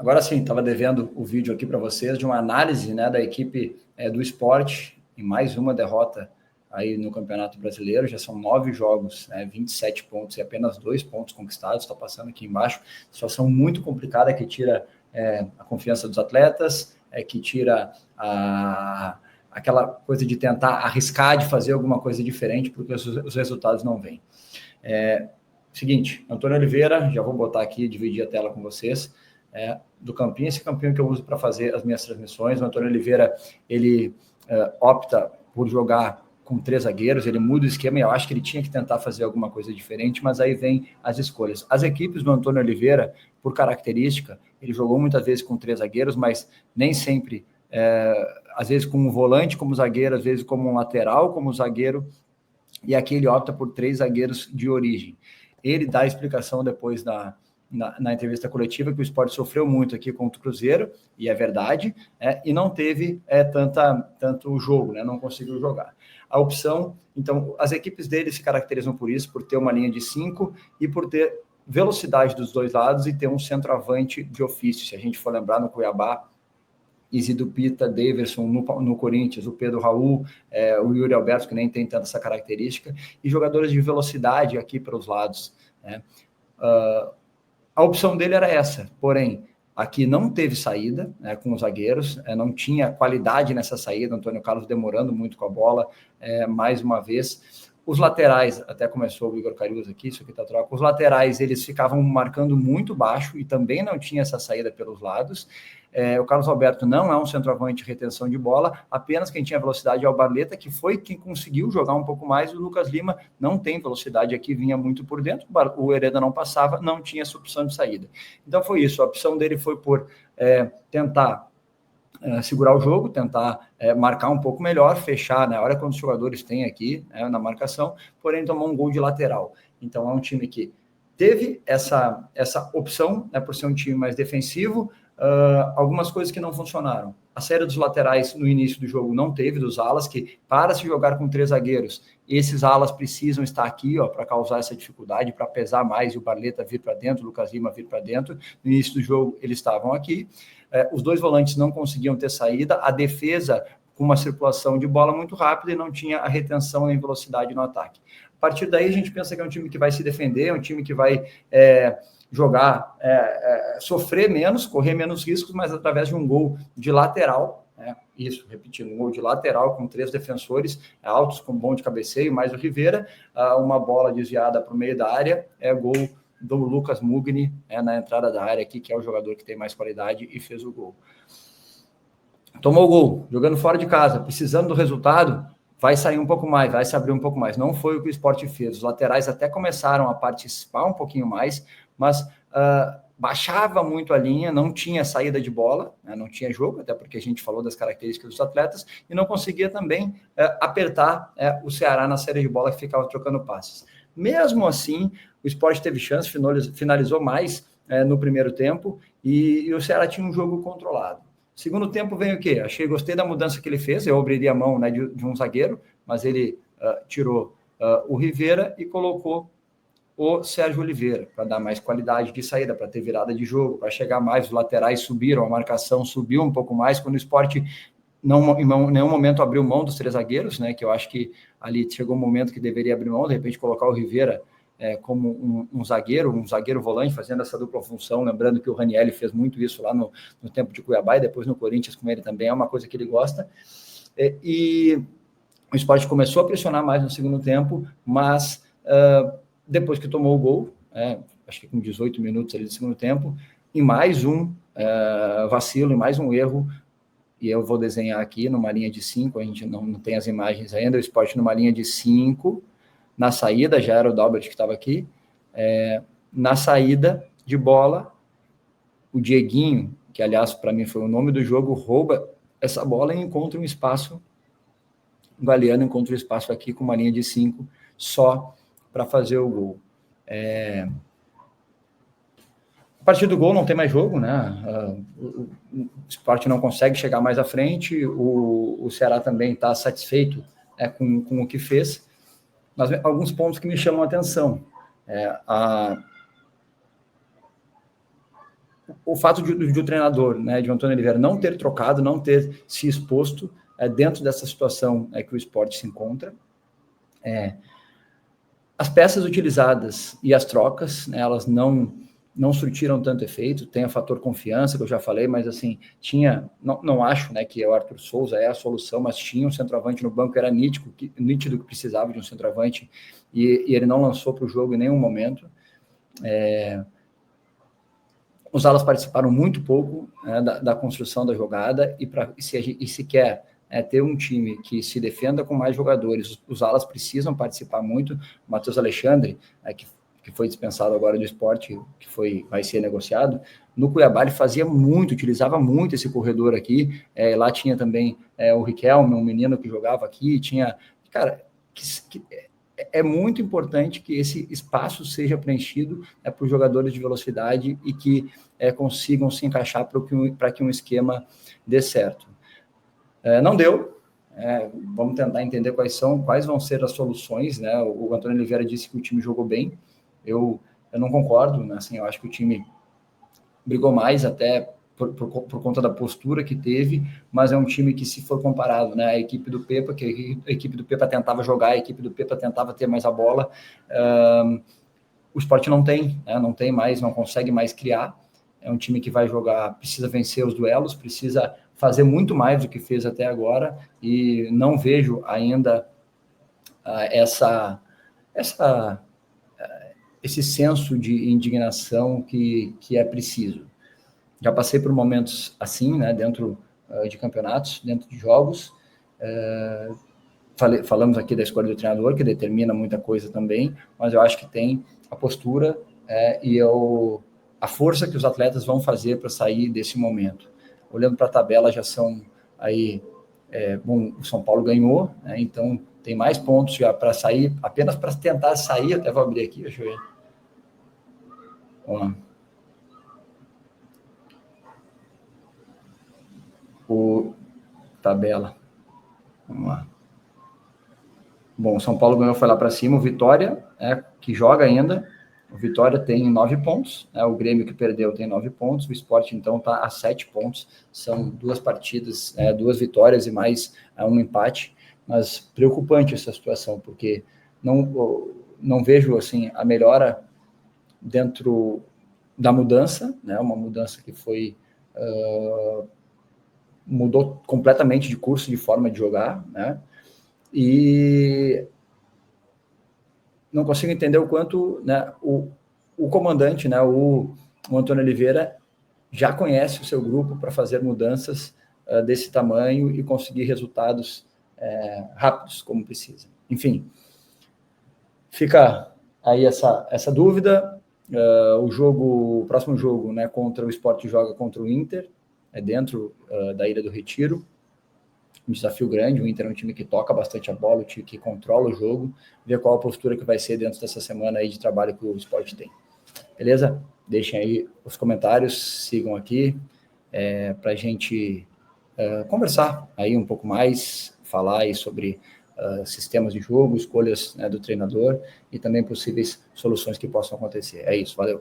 Agora sim, estava devendo o vídeo aqui para vocês de uma análise, né, da equipe do Sport em mais uma derrota aí no Campeonato Brasileiro. Já são 9 jogos, 27 pontos e apenas 2 pontos conquistados. Está passando aqui embaixo. Situação muito complicada que tira a confiança dos atletas, que tira aquela coisa de tentar arriscar, de fazer alguma coisa diferente, porque os resultados não vêm. Seguinte, Antônio Oliveira, já vou botar aqui, dividir a tela com vocês, do campinho, esse campinho que eu uso para fazer as minhas transmissões. O Antônio Oliveira, ele opta por jogar com 3 zagueiros, ele muda o esquema, e eu acho que ele tinha que tentar fazer alguma coisa diferente, mas aí vem as escolhas. As equipes do Antônio Oliveira, por característica, ele jogou muitas vezes com 3 zagueiros, mas nem sempre, às vezes com um volante como zagueiro, às vezes como um lateral como zagueiro, e aqui ele opta por 3 zagueiros de origem. Ele dá a explicação depois na entrevista coletiva que o Sport sofreu muito aqui contra o Cruzeiro, e é verdade, e não teve tanto jogo, não conseguiu jogar. A opção, então, as equipes dele se caracterizam por isso, por ter uma linha de 5 e por ter velocidade dos dois lados e ter um centroavante de ofício. Se a gente for lembrar, no Cuiabá, Isidro Pita, Daverson no Corinthians, o Pedro Raul, o Yuri Alberto, que nem tem tanta essa característica, e jogadores de velocidade aqui para os lados. A opção dele era essa, porém, aqui não teve saída com os zagueiros, não tinha qualidade nessa saída, Antônio Carlos demorando muito com a bola, mais uma vez. Os laterais, até começou o Igor Carius aqui, isso aqui tá troca, os laterais, eles ficavam marcando muito baixo e também não tinha essa saída pelos lados. O Carlos Alberto não é um centroavante de retenção de bola, apenas quem tinha velocidade é o Barleta, que foi quem conseguiu jogar um pouco mais. O Lucas Lima não tem velocidade aqui, vinha muito por dentro, o Hereda não passava, não tinha essa opção de saída. Então foi isso, a opção dele foi por tentar segurar o jogo, tentar marcar um pouco melhor, fechar na hora quando os jogadores têm aqui na marcação, porém tomou um gol de lateral. Então é um time que teve essa opção, por ser um time mais defensivo. Algumas coisas que não funcionaram. A série dos laterais no início do jogo não teve, dos alas, que para se jogar com 3 zagueiros, esses alas precisam estar aqui para causar essa dificuldade, para pesar mais e o Barleta vir para dentro, o Lucas Lima vir para dentro. No início do jogo eles estavam aqui. Os 2 volantes não conseguiam ter saída, a defesa com uma circulação de bola muito rápida e não tinha a retenção nem velocidade no ataque. A partir daí a gente pensa que é um time que vai se defender, é um time que vai jogar, sofrer menos, correr menos riscos, mas através de um gol de lateral, isso, repetindo, um gol de lateral com 3 defensores altos, com bom de cabeceio, mais o Rivera, uma bola desviada para o meio da área, gol do Lucas Mugni, na entrada da área aqui, que é o jogador que tem mais qualidade e fez o gol. Tomou o gol, jogando fora de casa, precisando do resultado, vai sair um pouco mais, vai se abrir um pouco mais. Não foi o que o Sport fez. Os laterais até começaram a participar um pouquinho mais, mas baixava muito a linha, não tinha saída de bola, não tinha jogo, até porque a gente falou das características dos atletas, e não conseguia também apertar o Ceará na série de bola, que ficava trocando passes. Mesmo assim, o Sport teve chance, finalizou mais no primeiro tempo, e o Ceará tinha um jogo controlado. Segundo tempo vem o quê? Gostei da mudança que ele fez, eu abriria a mão de um zagueiro, mas ele tirou o Rivera e colocou o Sérgio Oliveira, para dar mais qualidade de saída, para ter virada de jogo, para chegar mais, os laterais subiram, a marcação subiu um pouco mais, quando o Sport não, em nenhum momento abriu mão dos 3 zagueiros, que eu acho que ali chegou um momento que deveria abrir mão, de repente colocar o Rivera como um zagueiro volante, fazendo essa dupla função, lembrando que o Ranieri fez muito isso lá no tempo de Cuiabá e depois no Corinthians com ele também, é uma coisa que ele gosta. E o Sport começou a pressionar mais no segundo tempo, mas depois que tomou o gol, acho que com 18 minutos ali do segundo tempo, em mais um vacilo, em mais um erro, e eu vou desenhar aqui numa linha de 5, a gente não tem as imagens ainda, o Sport numa linha de 5, na saída, já era o Dalbert que estava aqui, na saída de bola, o Dieguinho, que aliás para mim foi o nome do jogo, rouba essa bola e encontra um espaço, o Galeano encontra um espaço aqui com uma linha de 5, só para fazer o gol. A partir do gol não tem mais jogo, o Sport não consegue chegar mais à frente, o Ceará também está satisfeito com o que fez, mas alguns pontos que me chamam a atenção. o fato de o treinador, né, de Antônio Oliveira, não ter trocado, não ter se exposto dentro dessa situação que o esporte se encontra, as peças utilizadas e as trocas, né, elas não surtiram tanto efeito. Tem o fator confiança, que eu já falei, mas assim, não acho, né, que o Arthur Souza é a solução, mas tinha um centroavante no banco, era nítido que precisava de um centroavante, e ele não lançou para o jogo em nenhum momento. Os alas participaram muito pouco da construção da jogada, e se quer ter um time que se defenda com mais jogadores, os alas precisam participar muito. O Matheus Alexandre, que foi dispensado agora do esporte, vai ser negociado, no Cuiabá ele fazia muito, utilizava muito esse corredor aqui, lá tinha também o Riquelme, um menino que jogava aqui, tinha, cara, é muito importante que esse espaço seja preenchido por jogadores de velocidade e que consigam se encaixar para que um esquema dê certo. Não deu. Vamos tentar entender quais vão ser as soluções, né? O Antônio Oliveira disse que o time jogou bem. Eu não concordo, né? Assim, eu acho que o time brigou mais até por conta da postura que teve, mas é um time que, se for comparado, né, a equipe do Pepa, que a equipe do Pepa tentava jogar, a equipe do Pepa tentava ter mais a bola, o Sport não tem, né, não tem mais, não consegue mais criar. É um time que vai jogar, precisa vencer os duelos, precisa fazer muito mais do que fez até agora, e não vejo ainda esse senso de indignação que é preciso. Já passei por momentos assim, né, dentro de campeonatos, dentro de jogos. Falamos aqui da escolha do treinador, que determina muita coisa também, mas eu acho que tem a postura e a força que os atletas vão fazer para sair desse momento. Olhando para a tabela, já são aí... bom, o São Paulo ganhou, né, então tem mais pontos já para sair, apenas para tentar sair. Até vou abrir aqui, deixa eu ver. Vamos lá. Tabela. Vamos lá. Bom, o São Paulo ganhou, foi lá para cima. O Vitória, que joga ainda. O Vitória tem 9 pontos. O Grêmio, que perdeu, tem 9 pontos. O Sport, então, está a 7 pontos. São 2 partidas, 2 vitórias e mais um empate. Mas preocupante essa situação, porque não vejo assim, a melhora dentro da mudança, né? Uma mudança que foi... mudou completamente de curso, de forma de jogar, né? E não consigo entender o quanto, né, o comandante, né, o Antônio Oliveira, já conhece o seu grupo para fazer mudanças desse tamanho e conseguir resultados rápidos, como precisa. Enfim, fica aí essa dúvida. O próximo jogo, né, contra o Sport, joga contra o Inter, dentro da Ilha do Retiro. Um desafio grande. O Inter é um time que toca bastante a bola, um time que controla o jogo, ver qual a postura que vai ser dentro dessa semana aí de trabalho que o Sport tem. Beleza? Deixem aí os comentários, sigam aqui, para a gente conversar aí um pouco mais, falar aí sobre sistemas de jogo, escolhas, né, do treinador, e também possíveis soluções que possam acontecer. É isso, valeu!